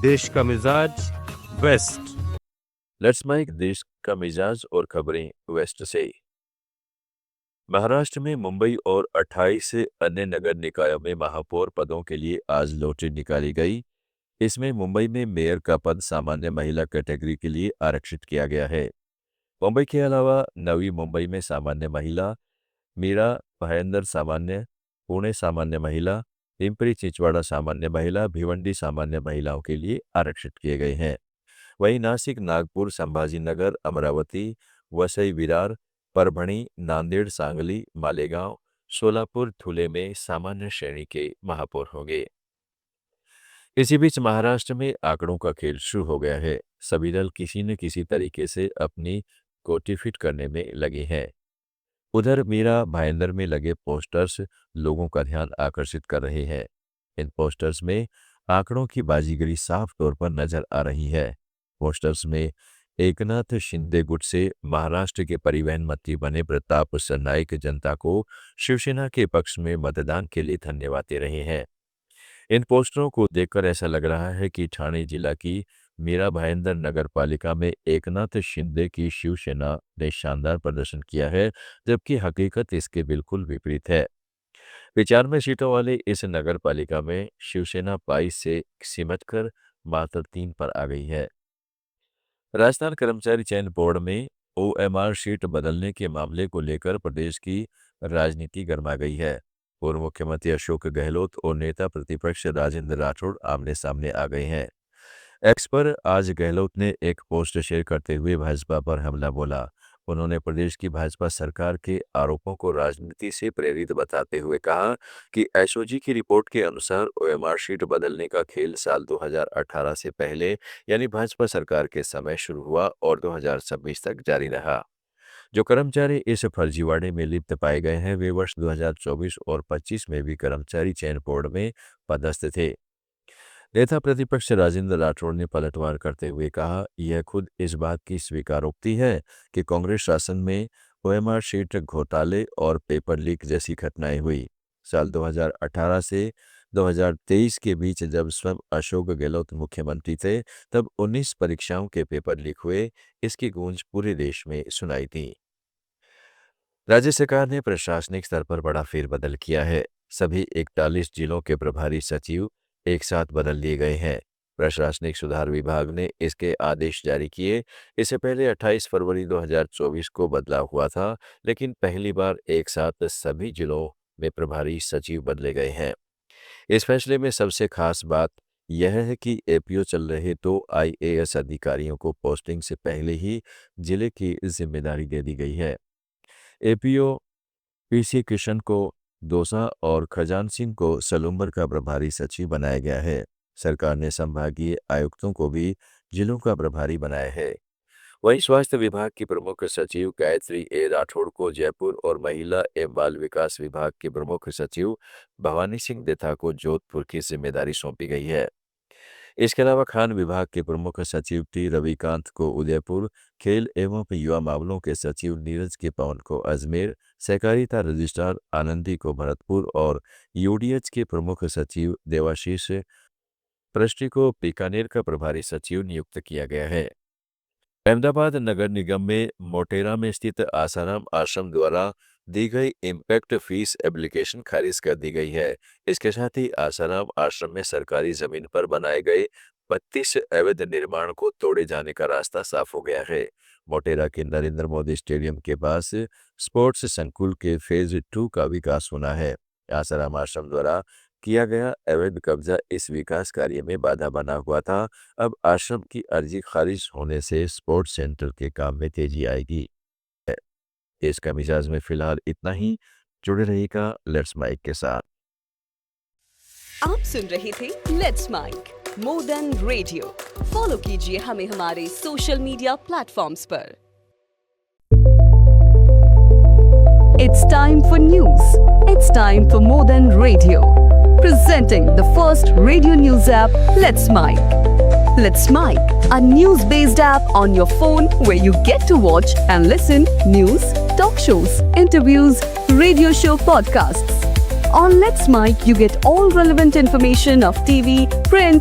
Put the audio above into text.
देश का मिजाज वेस्ट। लेट्स माइक देश का मिजाज और खबरें वेस्ट से। महाराष्ट्र में मुंबई और 28 अन्य नगर निकायों में महापौर पदों के लिए आज लॉटरी निकाली गई। इसमें मुंबई में मेयर का पद सामान्य महिला कैटेगरी के लिए आरक्षित किया गया है। मुंबई के अलावा नवी मुंबई में सामान्य महिला, मीरा भायंदर सामान्य, पुणे सामान्य महिला, पिंपरी चिंचवाड़ा सामान्य महिला, भिवंडी सामान्य महिलाओं के लिए आरक्षित किए गए हैं। वहीं नासिक, नागपुर, संभाजीनगर, अमरावती, वसई, विरार, परभणी, नांदेड़, सांगली, मालेगांव, सोलापुर, धुले में सामान्य श्रेणी के महापौर होंगे। इसी बीच महाराष्ट्र में आंकड़ों का खेल शुरू हो गया है। सभी दल किसी न किसी तरीके से अपनी कोठी फिट करने में लगे हैं। उधर मीरा भाईंदर में लगे पोस्टर्स लोगों का ध्यान आकर्षित कर रहे हैं। इन पोस्टर्स में आंकड़ों की बाजीगरी साफ तौर पर नजर आ रही है। पोस्टर्स में एकनाथ शिंदे गुट से महाराष्ट्र के परिवहन मंत्री बने प्रताप सरनाईक जनता को शिवसेना के पक्ष में मतदान के लिए धन्यवाद दे रहे हैं। इन पोस्टरों को देखकर ऐसा लग रहा है कि ठाणे जिला की मीरा भाईंदर नगर पालिका में एकनाथ शिंदे की शिवसेना ने शानदार प्रदर्शन किया है, जबकि हकीकत इसके बिल्कुल विपरीत है। 95 सीटों वाले इस नगर पालिका में शिवसेना 22 से सिमटकर मात्र 3 पर आ गई है। राजस्थान कर्मचारी चयन बोर्ड में ओएमआर शीट बदलने के मामले को लेकर प्रदेश की राजनीति गर्मा गई है। पूर्व मुख्यमंत्री अशोक गहलोत और नेता प्रतिपक्ष राजेंद्र राठौड़ आमने सामने आ गए हैं। एक्स पर आज गहलोत ने एक पोस्ट शेयर करते हुए भाजपा पर हमला बोला। उन्होंने प्रदेश की भाजपा सरकार के आरोपों को राजनीति से प्रेरित बताते हुए कहा कि एसओजी की रिपोर्ट के अनुसार ओएमआर शीट बदलने का खेल साल 2018 से पहले यानी भाजपा सरकार के समय शुरू हुआ और 2026 तक जारी रहा। जो कर्मचारी इस फर्जीवाड़े में लिप्त पाए गए हैं वे वर्ष 2024 और 25 में भी कर्मचारी चयन बोर्ड में पदस्थ थे। नेता प्रतिपक्ष राजेंद्र राठौड़ ने पलटवार करते हुए कहा, यह खुद इस बात की स्वीकारोक्ति है कि कांग्रेस शासन में ओएमआर शीट घोटाले और पेपर लीक जैसी घटनाएं हुई। साल 2018 से 2023 के बीच जब स्वयं अशोक गहलोत मुख्यमंत्री थे तब 19 परीक्षाओं के पेपर लीक हुए। इसकी गूंज पूरे देश में सुनाई दी। राज्य सरकार ने प्रशासनिक स्तर पर बड़ा फेरबदल किया है। सभी 41 जिलों के प्रभारी सचिव एक साथ बदल लिए गए हैं। प्रशासनिक सुधार विभाग ने इसके आदेश जारी किए। इससे पहले 28 फरवरी 2024 को बदलाव हुआ था, लेकिन पहली बार एक साथ सभी जिलों में प्रभारी सचिव बदले गए हैं। इस फैसले में सबसे खास बात यह है कि एपीओ चल रहे 2 आईएएस अधिकारियों को पोस्टिंग से पहले ही जिले की जिम्मेदारी दे दी गई है। एपीओ पीसी किशन को दौसा और खजान सिंह को सलूम्बर का प्रभारी सचिव बनाया गया है। सरकार ने संभागीय आयुक्तों को भी जिलों का प्रभारी बनाया है। वहीं स्वास्थ्य विभाग की प्रमुख सचिव गायत्री ए राठौड़ को जयपुर और महिला एवं बाल विकास विभाग के प्रमुख सचिव भवानी सिंह देथा को जोधपुर की जिम्मेदारी सौंपी गई है। इसके अलावा खान विभाग के प्रमुख सचिव टी रविकांत को उदयपुर, खेल एवं युवा मामलों के सचिव नीरज के पवन को अजमेर, सहकारिता रजिस्ट्रार आनंदी को भरतपुर और यूडीएच के प्रमुख सचिव देवाशीष पृष्टि को बीकानेर का प्रभारी सचिव नियुक्त किया गया है। अहमदाबाद नगर निगम में मोटेरा में स्थित आसाराम आश्रम द्वारा दी गई इम्पैक्ट फीस एप्लीकेशन खारिज कर दी गई है। इसके साथ ही आसाराम आश्रम में सरकारी जमीन पर बनाए गए 32 अवैध निर्माण को तोड़े जाने का रास्ता साफ हो गया है। मोटेरा के नरेंद्र मोदी स्टेडियम के पास स्पोर्ट्स संकुल के फेज 2 का विकास होना है। आसाराम आश्रम द्वारा किया गया अवैध कब्जा इस विकास कार्य में बाधा बना हुआ था। अब आश्रम की अर्जी खारिज होने से स्पोर्ट्स सेंटर के काम में तेजी आएगी। इसका मिजाज में फिलहाल इतना ही। जुड़े रहिएगा लेट्स माइक के साथ। आप सुन रहे थे let's mic more than radio. Follow कीजिए हमें हमारे सोशल मीडिया प्लेटफॉर्म्स पर। It's time for news. It's time for more than radio. Presenting the first radio news app, Let's Mic. Let's Mic, a news-based app on your phone where you get to watch and listen news, talk shows, interviews, radio show podcasts. On Let's Mic, you get all relevant information of TV, print,